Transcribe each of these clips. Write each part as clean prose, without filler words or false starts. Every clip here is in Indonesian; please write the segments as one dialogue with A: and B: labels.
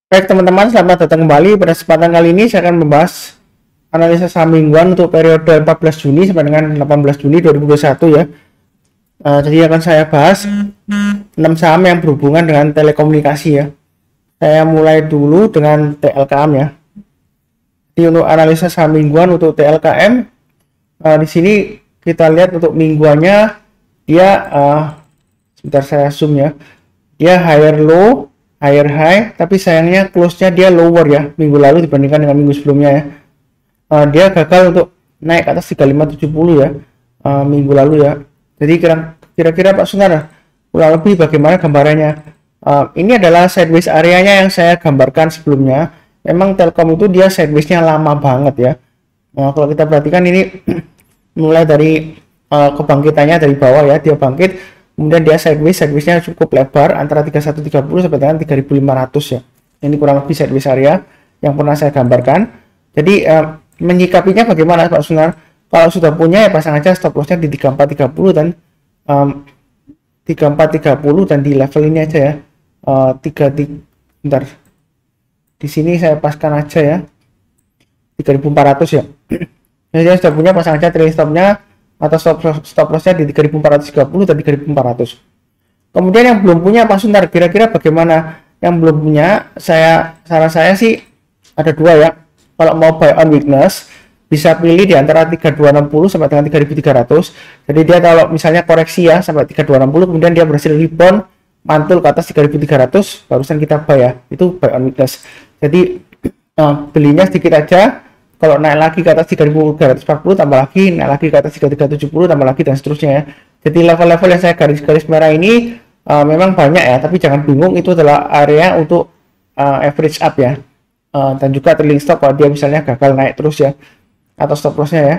A: Baik teman-teman, selamat datang kembali. Pada kesempatan kali ini saya akan membahas analisa saham mingguan untuk periode 14 Juni sampai dengan 18 Juni 2021 ya. Jadi akan saya bahas 6 saham yang berhubungan dengan telekomunikasi ya. Saya mulai dulu dengan TLKM ya. Jadi untuk analisa saham mingguan untuk TLKM, di sini kita lihat untuk mingguannya dia sebentar saya zoom ya. Dia higher low, higher high, tapi sayangnya close-nya dia lower ya minggu lalu dibandingkan dengan minggu sebelumnya ya. Dia gagal untuk naik ke atas 3570 ya minggu lalu ya. Jadi kira-kira Pak Sunar kurang lebih bagaimana gambarannya? Ini adalah sideways areanya yang saya gambarkan sebelumnya. Memang Telkom itu dia sideways-nya lama banget ya. Kalau kita perhatikan ini mulai dari kebangkitannya dari bawah ya, dia bangkit, kemudian dia sideways-nya cukup lebar antara 3130 sampai dengan 3500 ya. Ini kurang lebih sideways area yang pernah saya gambarkan. Jadi menyikapinya bagaimana Pak Sunar? Kalau sudah punya ya pasang aja stop lossnya di 3430 dan 3430 dan di level ini aja ya. Bentar. Di sini saya paskan aja ya. 3400 ya. Jadi sudah punya pasang aja trailing stopnya atau stop lossnya di 3430 dan 3400. Kemudian yang belum punya Pak Sunar, kira-kira bagaimana? Yang belum punya, saran saya sih ada dua ya. Kalau mau buy on weakness, bisa pilih di antara 3260 sampai dengan 3300. Jadi dia kalau misalnya koreksi ya sampai 3260, kemudian dia berhasil rebound mantul ke atas 3300, barusan kita buy ya. Itu buy on weakness. Jadi belinya sedikit aja. Kalau naik lagi ke atas 3340 tambah lagi, naik lagi ke atas 3370 tambah lagi dan seterusnya ya. Jadi level-level yang saya garis-garis merah ini memang banyak ya, tapi jangan bingung, itu adalah area untuk average up ya. Dan juga trailing stop kalau dia misalnya gagal naik terus ya, atau stop lossnya ya.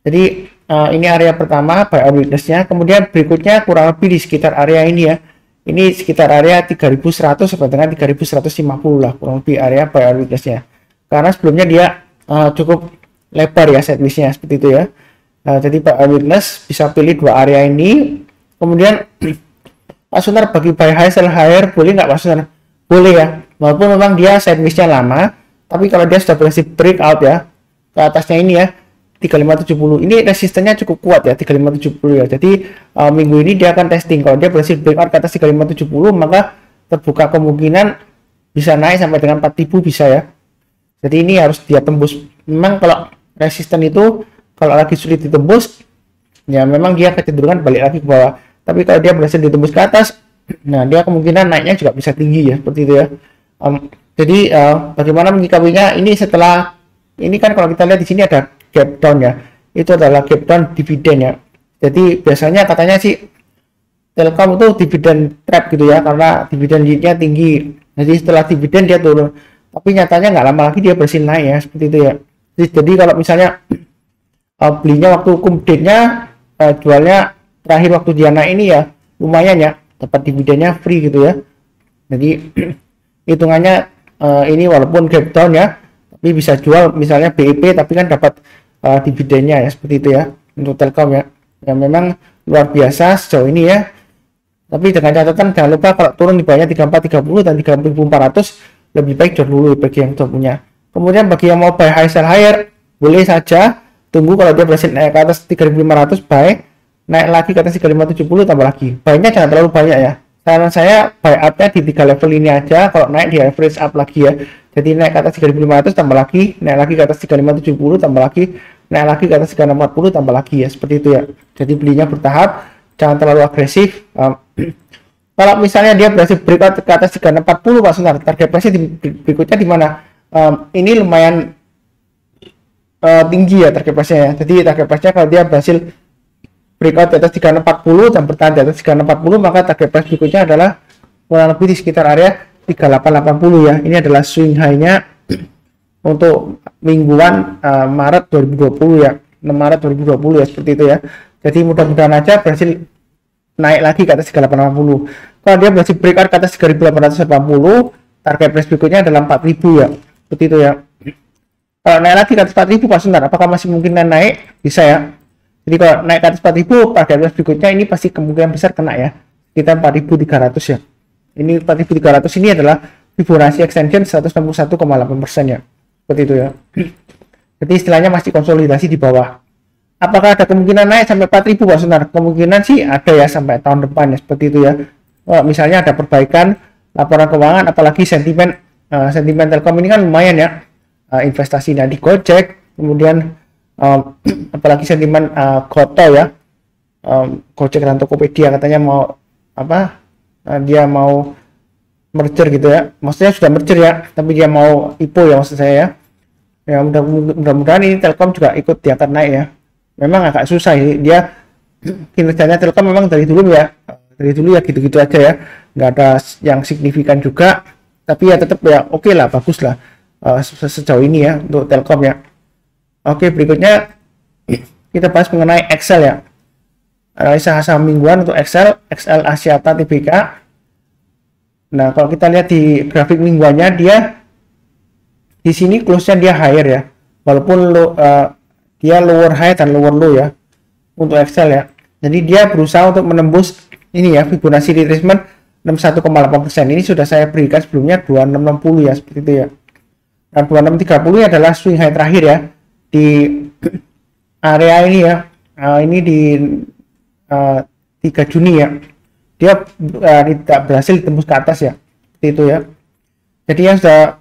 A: Jadi ini area pertama buy on weakness-nya. Kemudian berikutnya kurang lebih di sekitar area ini ya. Ini sekitar area 3100 sampai dengan 3150 lah kurang lebih area buy on weakness-nya. Karena sebelumnya dia cukup lebar ya sideways-nya seperti itu ya. Jadi Pak Witness bisa pilih dua area ini. Kemudian Pak Sunar bagi buy high sell higher boleh nggak Pak Sunar? Boleh ya. Walaupun memang dia sideways-nya lama, tapi kalau dia sudah berhasil breakout ya ke atasnya ini ya 3570, ini resistennya cukup kuat ya 3570 ya. Jadi minggu ini dia akan testing. Kalau dia berhasil breakout ke atas 3570, maka terbuka kemungkinan bisa naik sampai dengan 4000 bisa ya. Jadi ini harus dia tembus. Memang kalau resisten itu kalau lagi sulit ditembus, ya memang dia kecenderungan balik lagi ke bawah. Tapi kalau dia berhasil ditembus ke atas, nah dia kemungkinan naiknya juga bisa tinggi ya, seperti itu ya. Jadi bagaimana menyikapinya? Ini setelah ini kan kalau kita lihat di sini ada gap down ya. Itu adalah gap down dividen ya. Jadi biasanya katanya sih Telkom itu dividen trap gitu ya, karena dividen yieldnya tinggi. Jadi setelah dividen dia turun. Tapi nyatanya nggak lama lagi dia berhasil naik ya, seperti itu ya. Jadi kalau misalnya belinya waktu kumdate-nya, jualnya terakhir waktu dia naik ini ya lumayan ya, dapat dividennya free gitu ya. Jadi hitungannya ini walaupun gap down ya, tapi bisa jual misalnya BEP tapi kan dapat dividennya ya, seperti itu ya untuk Telkom ya. Yang memang luar biasa sejauh ini ya. Tapi dengan catatan jangan lupa kalau turun di bawahnya 3430 dan 3400 lebih baik jual dulu bagi yang sudah punya. Kemudian bagi yang mau buy high sell higher, boleh saja tunggu kalau dia berhasil naik ke atas 3500 buy, naik lagi ke atas 3570 tambah lagi. Buy-nya jangan terlalu banyak ya. Saran saya buy up-nya di 3 level ini aja, kalau naik di average up lagi ya. Jadi naik ke atas 3500 tambah lagi, naik lagi ke atas 3570 tambah lagi, naik lagi ke atas 3640 tambah lagi ya, seperti itu ya. Jadi belinya bertahap, jangan terlalu agresif. Kalau misalnya dia berhasil breakout ke atas 3640 Pak Sunar, target price berikutnya di mana? Ini lumayan tinggi ya target price-nya ya. Jadi target price-nya kalau dia berhasil breakout di atas 3640 dan bertahan di atas 3640, maka target price berikutnya adalah kurang lebih di sekitar area 3880 ya. Ini adalah swing high-nya untuk mingguan Maret 2020 ya. 6 Maret 2020 ya, seperti itu ya. Jadi mudah-mudahan aja berhasil naik lagi ke atas 3880. Kalau dia berhasil breakout ke atas 3880, target price berikutnya adalah 4000 ya, seperti itu ya. Kalau naik lagi ke atas 4000 Pak Sunar, apakah masih mungkin naik? Bisa ya. Jadi kalau naik ke atas 4000, target price berikutnya ini pasti kemungkinan besar kena ya, sekitar 4300 ya. Ini 4300 ini adalah Fibonacci extension 161,8% ya, seperti itu ya. Jadi istilahnya masih konsolidasi di bawah. Apakah ada kemungkinan naik sampai 4.000 Pak Sunar? Kemungkinan sih ada ya sampai tahun depan ya, seperti itu ya. Misalnya ada perbaikan laporan keuangan, apalagi sentimen Telkom ini kan lumayan ya, investasinya di Gojek, kemudian apalagi sentimen Goto ya, Gojek dan Tokopedia katanya mau dia mau merger gitu ya, maksudnya sudah merger ya, tapi dia mau IPO ya maksud saya ya. Ya mudah-mudahan ini Telkom juga ikut diangkat naik ya. Memang agak susah ya, dia kinerjanya Telkom memang dari dulu ya gitu-gitu aja ya, nggak ada yang signifikan juga, tapi ya tetap ya oke lah, bagus lah sejauh ini ya untuk Telkom ya. Oke, berikutnya kita bahas mengenai Excel ya, analisa saham mingguan untuk Excel Axiata Tbk. Nah, kalau kita lihat di grafik mingguannya, dia di sini close-nya dia higher ya, walaupun dia lower high dan lower low ya untuk Excel ya. Jadi dia berusaha untuk menembus ini ya, Fibonacci retracement 61,8%. Ini sudah saya berikan sebelumnya 2660 ya, seperti itu ya. Nah, 2630 adalah swing high terakhir ya di area ini ya. Ini di 3 Juni ya. Dia tidak berhasil ditembus ke atas ya, seperti itu ya. Jadi yang sudah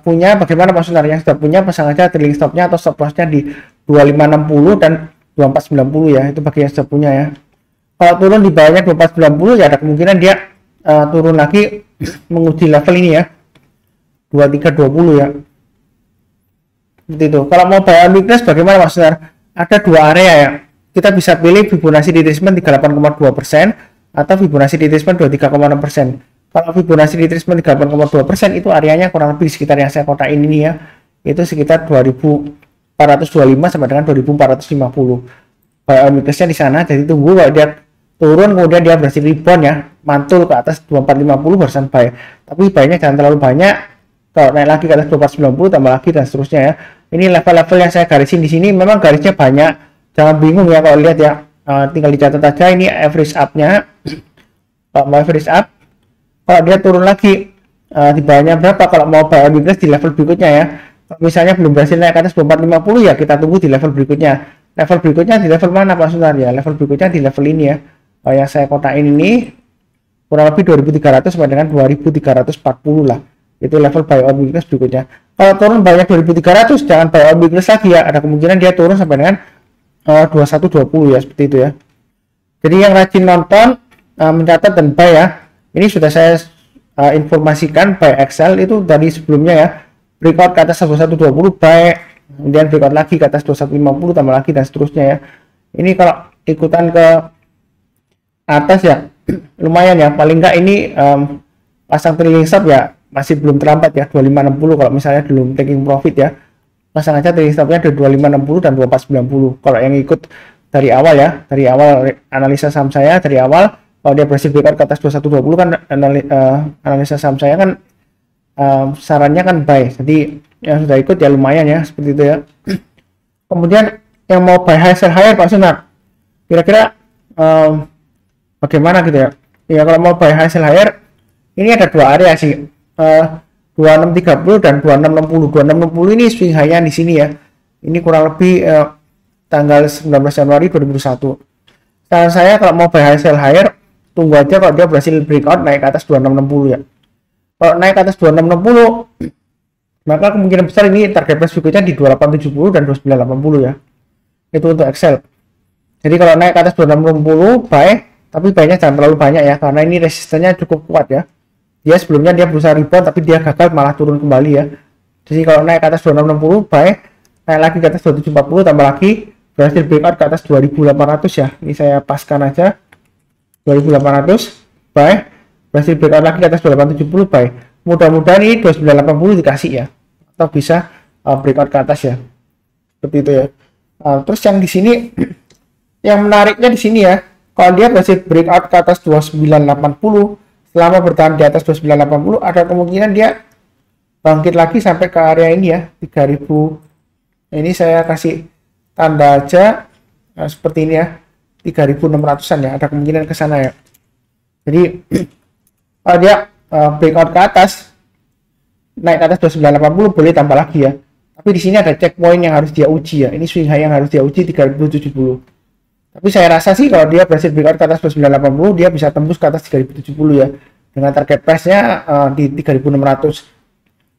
A: punya, bagaimana Pak Sunar, yang sudah punya pasang aja trailing stopnya atau stop lossnya di 2560 dan 2490 ya, itu bagi yang sudah punya ya. Kalau turun di bawahnya 2490 ya ada kemungkinan dia turun lagi menguji level ini ya, 2320 ya, seperti itu. Kalau mau buy on weakness bagaimana Pak Sunar? Ada dua area ya, kita bisa pilih Fibonacci retracement 38,2% atau Fibonacci retracement 23,6%. Kalau Fibonacci retracement 38,2% itu areanya kurang lebih sekitar yang saya kotain ini ya, itu sekitar 2425 sampai dengan 2450. Buy on weaknessnya di sana, jadi tunggu kalau dia turun kemudian dia berhasil rebound ya, mantul ke atas 2450 barusan buy. Tapi buy-nya jangan terlalu banyak. Kalau naik lagi ke atas 2490 tambah lagi dan seterusnya ya. Ini level-level yang saya garisin di sini, memang garisnya banyak, jangan bingung ya kalau lihat ya. Tinggal dicatat aja ini average up-nya. Mau average up, kalau dia turun lagi di bawahnya berapa, kalau mau buy on weakness di level berikutnya ya. Kalau misalnya belum berhasil naik ke atas 2450 ya kita tunggu di level berikutnya. Level berikutnya di level mana Pak Sunar ya? Level berikutnya di level ini ya. Yang saya kotain ini kurang lebih 2300 sampai dengan 2340 lah. Itu level buy on weakness berikutnya. Kalau turun banyak 2300 jangan buy on weakness lagi ya. Ada kemungkinan dia turun sampai dengan 2120 ya, seperti itu ya. Jadi yang rajin nonton, mencatat dan buy ya. Ini sudah saya informasikan buy Excel itu dari sebelumnya ya. Breakout ke atas 2120 buy, kemudian breakout lagi ke atas 2150 tambah lagi dan seterusnya ya. Ini kalau ikutan ke atas ya lumayan ya, paling enggak ini pasang trailing stop ya masih belum terlambat ya, 2560 kalau misalnya belum taking profit ya. Pasang aja trailing stopnya di 2560 dan 2490 kalau yang ikut dari awal ya, dari awal analisa saham saya dari awal. Kalau dia berhasil breakout ke atas 2120 kan analisa saham saya kan sarannya kan buy, jadi yang sudah ikut ya lumayan ya, seperti itu ya. Kemudian yang mau buy high sell higher Pak Sunar, kira-kira bagaimana gitu ya. Ya kalau mau buy high sell higher ini ada dua area sih, 2630 dan 2660. 2660 ini swing high-nya di sini ya, ini kurang lebih tanggal 19 Januari 2021. Saran saya kalau mau buy high sell higher, tunggu aja kalau dia berhasil breakout naik ke atas 2660 ya. Kalau naik ke atas 2660 maka kemungkinan besar ini target price berikutnya di 2870 dan 2980 ya. Itu untuk Excel. Jadi kalau naik ke atas 2660 buy, tapi buy-nya jangan terlalu banyak ya, karena ini resistennya cukup kuat ya. Dia sebelumnya dia berusaha rebound tapi dia gagal malah turun kembali ya. Jadi kalau naik ke atas 2660 buy, naik lagi ke atas 2740 tambah lagi berhasil breakout ke atas 2800 ya. Ini saya paskan aja 2800 buy, berhasil breakout lagi ke atas 2870 buy. Mudah-mudahan ini 2980 dikasih ya, atau bisa breakout ke atas ya, seperti itu ya. Terus yang di sini yang menariknya di sini ya, kalau dia berhasil breakout ke atas 2980 selama bertahan di atas 2980 ada kemungkinan dia bangkit lagi sampai ke area ini ya, 3000. Ini saya kasih tanda aja seperti ini ya, 3600-an ya, ada kemungkinan ke sana ya. Jadi kalau dia breakout ke atas naik ke atas 2980 boleh tambah lagi ya. Tapi di sini ada checkpoint yang harus dia uji ya. Ini swing high yang harus dia uji 3070. Tapi saya rasa sih kalau dia berhasil breakout ke atas 2980, dia bisa tembus ke atas 3070 ya. Dengan target price-nya di 3600.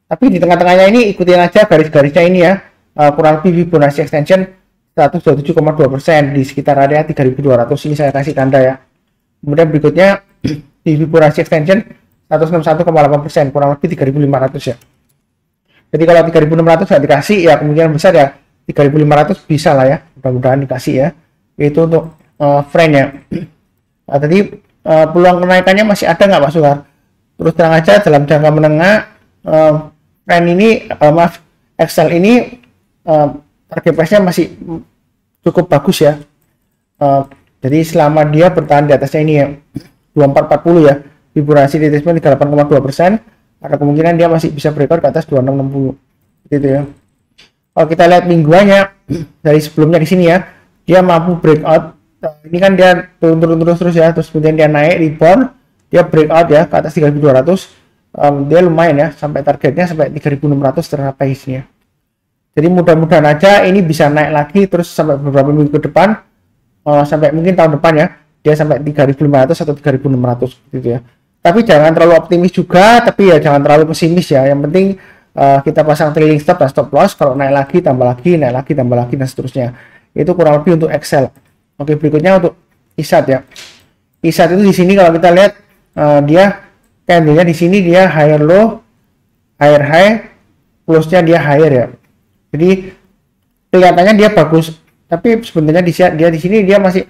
A: Tapi di tengah-tengahnya ini ikutin aja garis-garisnya ini ya. Kurang lebih Fibonacci extension 127,2% di sekitar area 3200. Ini saya kasih tanda ya. Kemudian berikutnya di Fibonacci extension 161,8%, kurang lebih 3500 ya. Jadi kalau 3600 nggak dikasih ya kemungkinan besar ya 3500 bisa lah ya, mudah-mudahan dikasih ya. Itu untuk friend ya. Nah, tadi peluang kenaikannya masih ada nggak Pak Sukar? Terus terang aja dalam jangka menengah friend ini maaf Excel ini target price-nya masih cukup bagus ya. Jadi selama dia bertahan di atasnya ini ya 2440 ya, Fibonacci retracement 38,2%, ada kemungkinan dia masih bisa breakout ke atas 2660 gitu ya. Kalau kita lihat mingguannya dari sebelumnya di sini ya, dia mampu breakout. Ini kan dia turun terus ya, terus kemudian dia naik rebound, dia breakout ya ke atas 3200. Dia lumayan ya, sampai targetnya sampai 3600 tercapai isinya. Jadi mudah-mudahan aja ini bisa naik lagi terus sampai beberapa minggu ke depan, sampai mungkin tahun depan ya, dia sampai 3500 atau 3600 gitu ya. Tapi jangan terlalu optimis juga, tapi ya jangan terlalu pesimis ya. Yang penting kita pasang trailing stop dan stop loss. Kalau naik lagi tambah lagi, naik lagi tambah lagi dan seterusnya. Itu kurang lebih untuk Excel. Oke, berikutnya untuk ISAT ya. ISAT itu di sini kalau kita lihat dia candlenya di sini dia higher low, higher high, close-nya dia higher ya. Jadi kelihatannya dia bagus, tapi sebenarnya dia di sini dia masih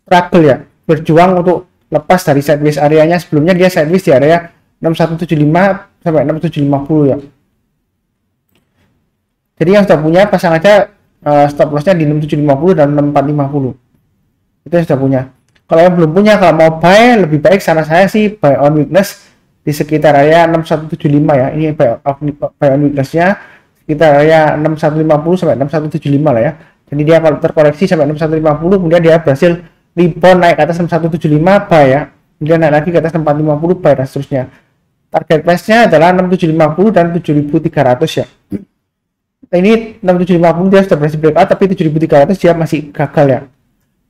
A: struggle ya, berjuang untuk lepas dari sideways areanya. Sebelumnya dia sideways di area 6175 sampai 6750 ya. Jadi yang sudah punya pasang aja stop lossnya di 6750 dan 6450 itu yang sudah punya. Kalau yang belum punya, kalau mau buy lebih baik saran saya sih buy on weakness di sekitar area 6175 ya. Ini buy on weaknessnya sekitar area 6150 sampai 6175 lah ya. Jadi dia kalau terkoreksi sampai 6150 kemudian dia berhasil rebound naik ke atas 6175 buy ya, kemudian naik lagi ke atas 6450 buy dan seterusnya. Target price-nya adalah 6750 dan 7300 ya. Ini 6750 dia sudah berhasil breakout, tapi 7300 dia masih gagal ya.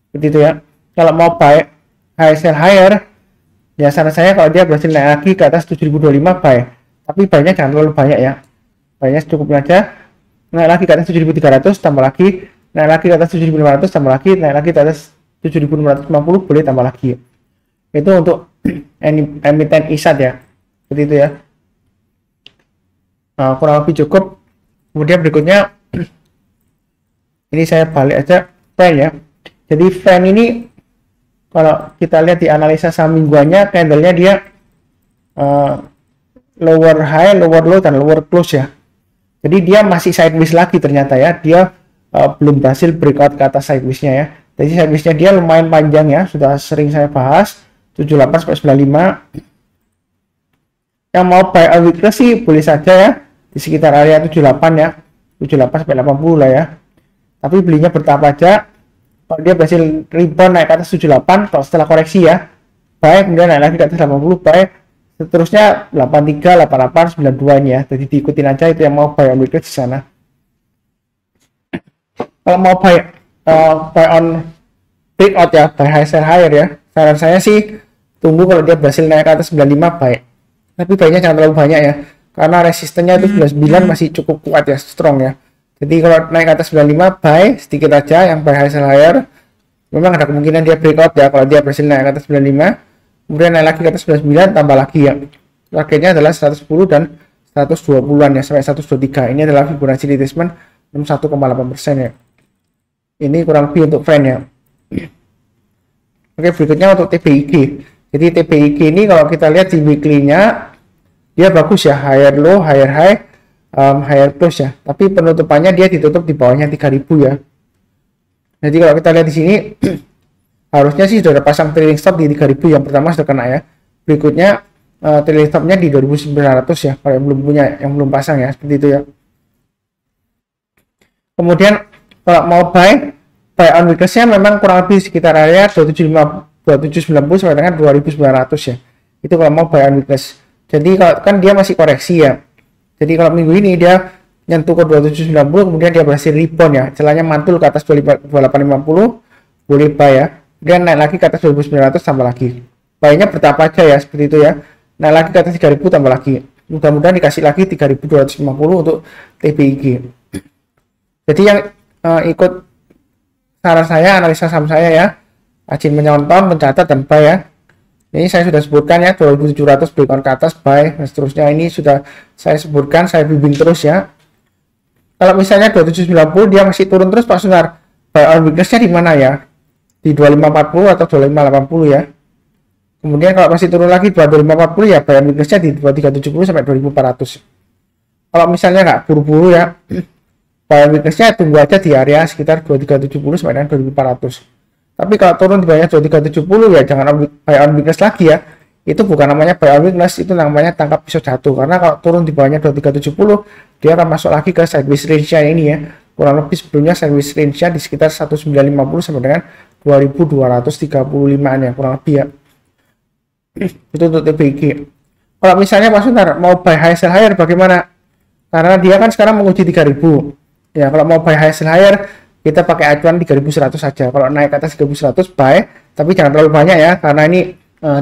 A: Seperti itu ya. Kalau mau buy high sell higher ya saran saya kalau dia berhasil naik lagi ke atas 7025 buy, tapi buy-nya jangan terlalu banyak ya. Buy-nya secukupnya aja. Naik lagi ke atas 7300 tambah lagi, naik lagi ke atas 7500 tambah lagi, naik lagi ke atas 7650 boleh tambah lagi. Itu untuk emiten ISAT ya. Seperti itu ya. Nah, kurang lebih cukup. Kemudian berikutnya ini saya balik aja friend ya. Jadi friend ini kalau kita lihat di analisa saham mingguannya, candlenya dia lower high, lower low dan lower close ya. Jadi dia masih sideways lagi ternyata ya. Dia belum berhasil breakout ke atas sideways-nya ya. Jadi sideways-nya dia lumayan panjang ya, sudah sering saya bahas 78 sampai 95. Yang mau buy on weakness sih boleh saja ya, di sekitar area 78 ya, 78 sampai 80 lah ya. Tapi belinya bertahap aja. Kalau dia berhasil rebound naik ke atas 78, kalau setelah koreksi ya, buy, kemudian naik lagi ke atas 80, buy, seterusnya 83, 88, 92 ini ya. Jadi diikutin aja itu yang mau buy on weakness di sana. Kalau mau buy on breakout ya, buy high sell higher ya, saran saya sih tunggu kalau dia berhasil naik ke atas 95 buy. Tapi buy-nya jangan terlalu banyak ya, karena resistennya itu 99 masih cukup kuat ya, strong ya. Jadi kalau naik ke atas 95 buy sedikit aja yang buy high sell higher. Memang ada kemungkinan dia breakout ya kalau dia berhasil naik ke atas 95, kemudian naik lagi ke atas 99 tambah lagi ya. Targetnya adalah 110 dan 120-an ya, sampai 123. Ini adalah Fibonacci retracement 61,8% ya. Ini kurang lebih untuk friend ya. Oke, berikutnya untuk TBIG. Jadi TBIG ini kalau kita lihat di weekly-nya dia bagus ya, higher low, higher high, higher close ya. Tapi penutupannya dia ditutup di bawahnya 3000 ya. Jadi kalau kita lihat di sini harusnya sih sudah ada pasang trailing stop di 3000 yang pertama sudah kena ya. Berikutnya trailing stopnya di 2900 ya. Kalau yang belum punya, yang belum pasang ya, seperti itu ya. Kemudian kalau mau buy on weakness-nya memang kurang lebih sekitar area 2790 sampai dengan 2900 ya. Itu kalau mau buy on weakness. Jadi kalau kan dia masih koreksi ya. Jadi kalau minggu ini dia nyentuh ke 2790, kemudian dia berhasil rebound ya, celahnya mantul ke atas 2850, boleh buy ya. Kemudian naik lagi ke atas 2900, tambah lagi. Buy-nya bertahap aja ya, seperti itu ya. Naik lagi ke atas 3000, tambah lagi. Mudah-mudahan dikasih lagi 3250 untuk TPIG. Jadi yang ikut saran saya, analisa saham saya ya, rajin menonton, mencatat, dan buy ya. Ini saya sudah sebutkan ya, 2700 breakout ke atas, buy, dan seterusnya. Ini sudah saya sebutkan, saya bimbing terus ya. Kalau misalnya 2790 dia masih turun terus Pak Sunar, buy on weakness-nya di mana ya? Di 2540 atau 2580 ya. Kemudian kalau masih turun lagi 2540 ya, buy on weakness-nya di 2370 sampai 2400. Kalau misalnya nggak buru-buru ya, buy on weakness-nya tunggu aja di area sekitar 2370 sampai dengan 2400. Tapi kalau turun di bawahnya 2370 ya jangan buy on weakness lagi ya. Itu bukan namanya buy on weakness, itu namanya tangkap pisau jatuh. Karena kalau turun di bawahnya 2370 dia akan masuk lagi ke sideways range-nya ini ya. Kurang lebih sebelumnya sideways range-nya di sekitar 1950 sampai dengan 2235-an ya, kurang lebih ya. Itu untuk TPIG. Kalau misalnya Pak Sunar mau buy high sell higher bagaimana? Karena dia kan sekarang menguji 3000. Ya, kalau mau buy high sell higher kita pakai acuan 3100 saja. Kalau naik ke atas 3100 buy, tapi jangan terlalu banyak ya, karena ini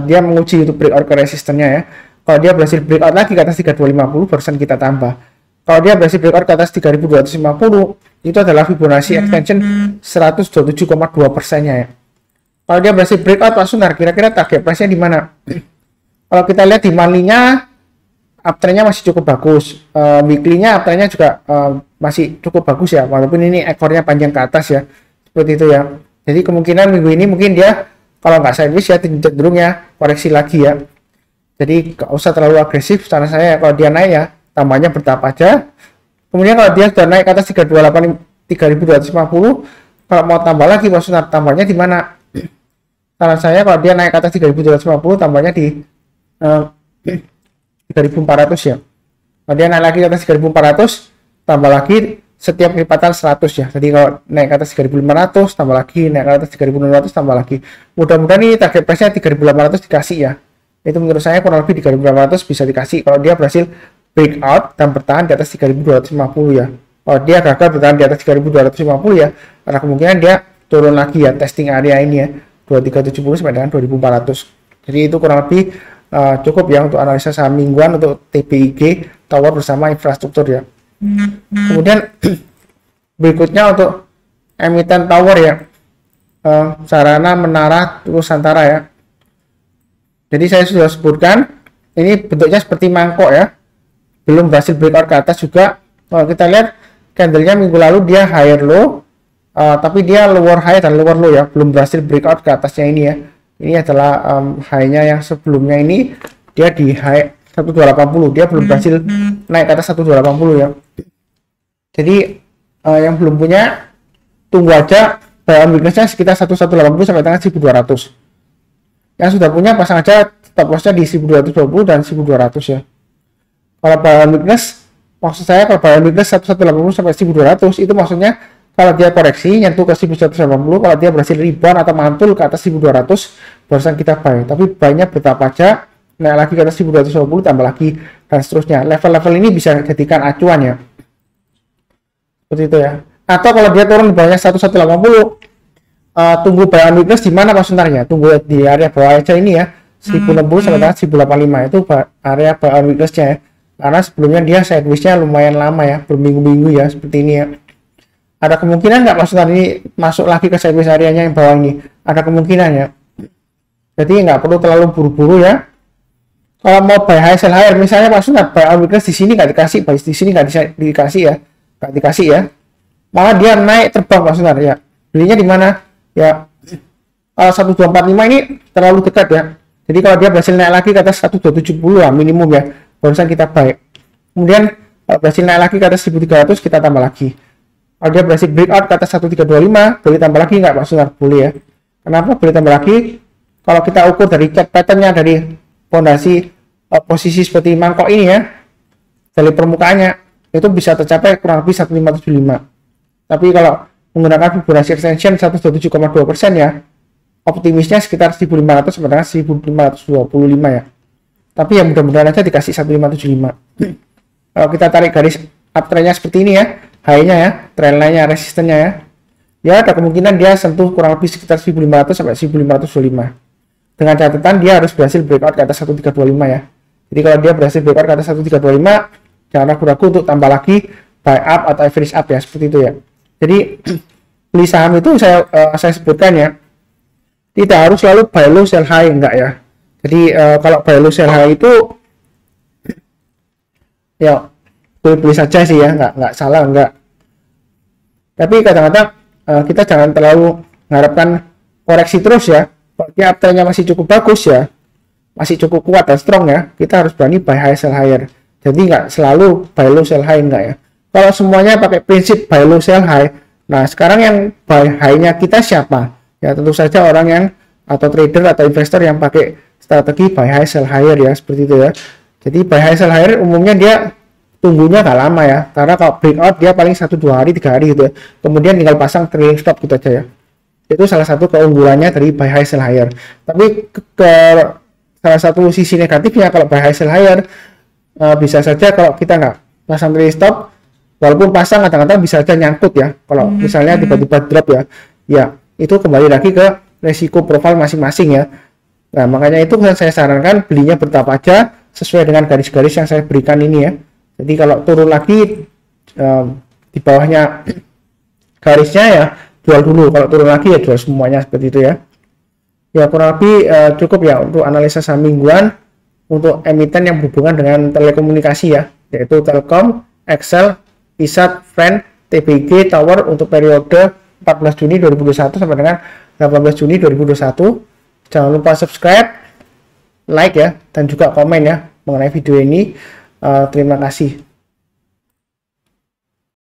A: dia menguji untuk breakout ke resistennya ya. Kalau dia berhasil breakout lagi ke atas 3250, persen kita tambah. Kalau dia berhasil breakout ke atas 3250, itu adalah Fibonacci extension 127,2 persennya ya. Kalau dia berhasil breakout Pak Sunar, kira-kira target price-nya di mana? Kalau kita lihat di monthly-nya, uptrend-nya masih cukup bagus. Weekly-nya uptrend-nya juga masih cukup bagus ya, walaupun ini ekornya panjang ke atas ya, seperti itu ya. Jadi kemungkinan minggu ini mungkin dia kalau nggak sideways ya cenderung ya koreksi lagi ya. Jadi nggak usah terlalu agresif, saran saya kalau dia naik ya tambahnya bertahap aja. Kemudian kalau dia sudah naik ke atas 3250, kalau mau tambah lagi maksudnya tambahnya di mana? Saran saya kalau dia naik ke atas 3250 tambahnya di 3400 ya. Kalau dia naik lagi ke atas 3400 tambah lagi setiap lipatan 100 ya. Jadi kalau naik ke atas 3500 tambah lagi, naik ke atas 3600 tambah lagi. Mudah-mudahan ini target price-nya 3800 dikasih ya. Itu menurut saya kurang lebih 3800 bisa dikasih kalau dia berhasil breakout dan bertahan di atas 3250 ya. Kalau dia gagal bertahan di atas 3250 ya, ada kemungkinan dia turun lagi ya, testing area ini ya, 2370 sampai dengan 2400. Jadi itu kurang lebih cukup ya untuk analisa saham mingguan untuk TPIG Tower bersama infrastruktur ya. Kemudian berikutnya untuk emiten tower ya, Sarana, Menara, Nusantara ya. Jadi saya sudah sebutkan ini bentuknya seperti mangkok ya, belum berhasil breakout ke atas juga. Kalau kita lihat candlenya minggu lalu dia higher low, tapi dia lower high dan lower low ya, belum berhasil breakout ke atasnya ini ya. Ini adalah high-nya yang sebelumnya ini dia di high 1280, dia belum berhasil naik ke atas 1280 ya. Jadi yang belum punya tunggu aja buy on weakness-nya sekitar 1180 sampai dengan 1200. Yang sudah punya pasang aja stop loss-nya di 1220 dan 1200 ya. Kalau buy on weakness, maksud saya kalau buy on weakness 1180 sampai 1200 itu maksudnya kalau dia koreksi nyentuh ke 1180, kalau dia berhasil rebound atau mantul ke atas 1200 barusan kita buy. Tapi buy-nya bertahap aja, naik lagi ke atas 1220 tambah lagi dan seterusnya. Level-level ini bisa dijadikan acuan ya, seperti itu ya. Atau kalau dia turun di bawahnya 1180, tunggu buy on weakness di mana Pak Sunarnya? Tunggu di area bawah aja ini ya, 1060 sampai dengan 1085 itu area buy on weakness-nya ya. Karena sebelumnya dia sideways-nya lumayan lama ya, berminggu-minggu ya, seperti ini ya. Ada kemungkinan nggak Pak Sunar ini masuk lagi ke sideways areanya yang bawah ini? Ada kemungkinan ya. Jadi nggak perlu terlalu buru-buru ya. Kalau mau buy high sell higher, misalnya Pak Sunar buy on weakness di sini nggak dikasih, buy di sini nggak dikasih ya, nggak dikasih ya. Malah dia naik terbang Pak Sunar ya. Belinya di mana? Ya, 1245 ini terlalu dekat ya. Jadi kalau dia berhasil naik lagi ke atas 1270 ya minimum ya, barusan kita buy. Kemudian kalau berhasil naik lagi ke atas 1300 kita tambah lagi. Kalau dia berhasil breakout ke atas 1325, boleh tambah lagi nggak Pak Sunar? Boleh ya. Kenapa boleh tambah lagi? Kalau kita ukur dari chart pattern-nya, dari fondasi posisi seperti mangkok ini ya, dari permukaannya itu bisa tercapai kurang lebih 1575. Tapi kalau menggunakan Fibonacci extension 127,2% ya, optimisnya sekitar 1500 sampai dengan 1525 ya. Tapi ya mudah-mudahan aja dikasih 1575. Kalau kita tarik garis uptrendnya seperti ini ya, high-nya ya, trendline-nya, resistennya ya. Ya ada kemungkinan dia sentuh kurang lebih sekitar 1500 sampai 1525. Dengan catatan dia harus berhasil breakout ke atas 1325 ya. Jadi kalau dia berhasil breakout ke atas 1325, jangan ragu-ragu untuk tambah lagi buy up atau average up ya, seperti itu ya. Jadi beli saham itu saya sebutkan ya, tidak harus selalu buy low sell high, enggak ya. Jadi kalau buy low sell high itu ya boleh saja sih ya, nggak salah, enggak. Tapi kadang-kadang kita jangan terlalu mengharapkan koreksi terus ya. Kalau dia uptrendnya masih cukup bagus ya, masih cukup kuat dan strong ya, kita harus berani buy high sell higher. Jadi nggak selalu buy low sell high, enggak ya. Kalau semuanya pakai prinsip buy low sell high, nah sekarang yang buy high-nya kita siapa? Ya tentu saja orang yang atau trader atau investor yang pakai strategi buy high sell higher ya, seperti itu ya. Jadi buy high sell higher umumnya dia tunggunya nggak lama ya, karena kalau breakout dia paling 1-2 hari 3 hari gitu ya, kemudian tinggal pasang trailing stop gitu aja ya. Itu salah satu keunggulannya dari buy high sell higher. Tapi salah satu sisi negatifnya kalau buy high sell higher, bisa saja kalau kita nggak pasang trailing stop, walaupun pasang kadang-kadang bisa saja nyangkut ya, kalau misalnya tiba-tiba drop ya itu kembali lagi ke resiko profil masing-masing ya. Nah makanya itu saya sarankan belinya bertahap aja sesuai dengan garis-garis yang saya berikan ini ya. Jadi kalau turun lagi di bawahnya garisnya ya jual dulu, kalau turun lagi ya jual semuanya, seperti itu ya. Ya kurang lebih cukup ya untuk analisa saham mingguan untuk emiten yang berhubungan dengan telekomunikasi ya, yaitu Telkom, Excel, Isat, Friend, TBG, Tower untuk periode 14 Juni 2021 sampai dengan 18 Juni 2021. Jangan lupa subscribe, like ya, dan juga komen ya mengenai video ini. Terima kasih.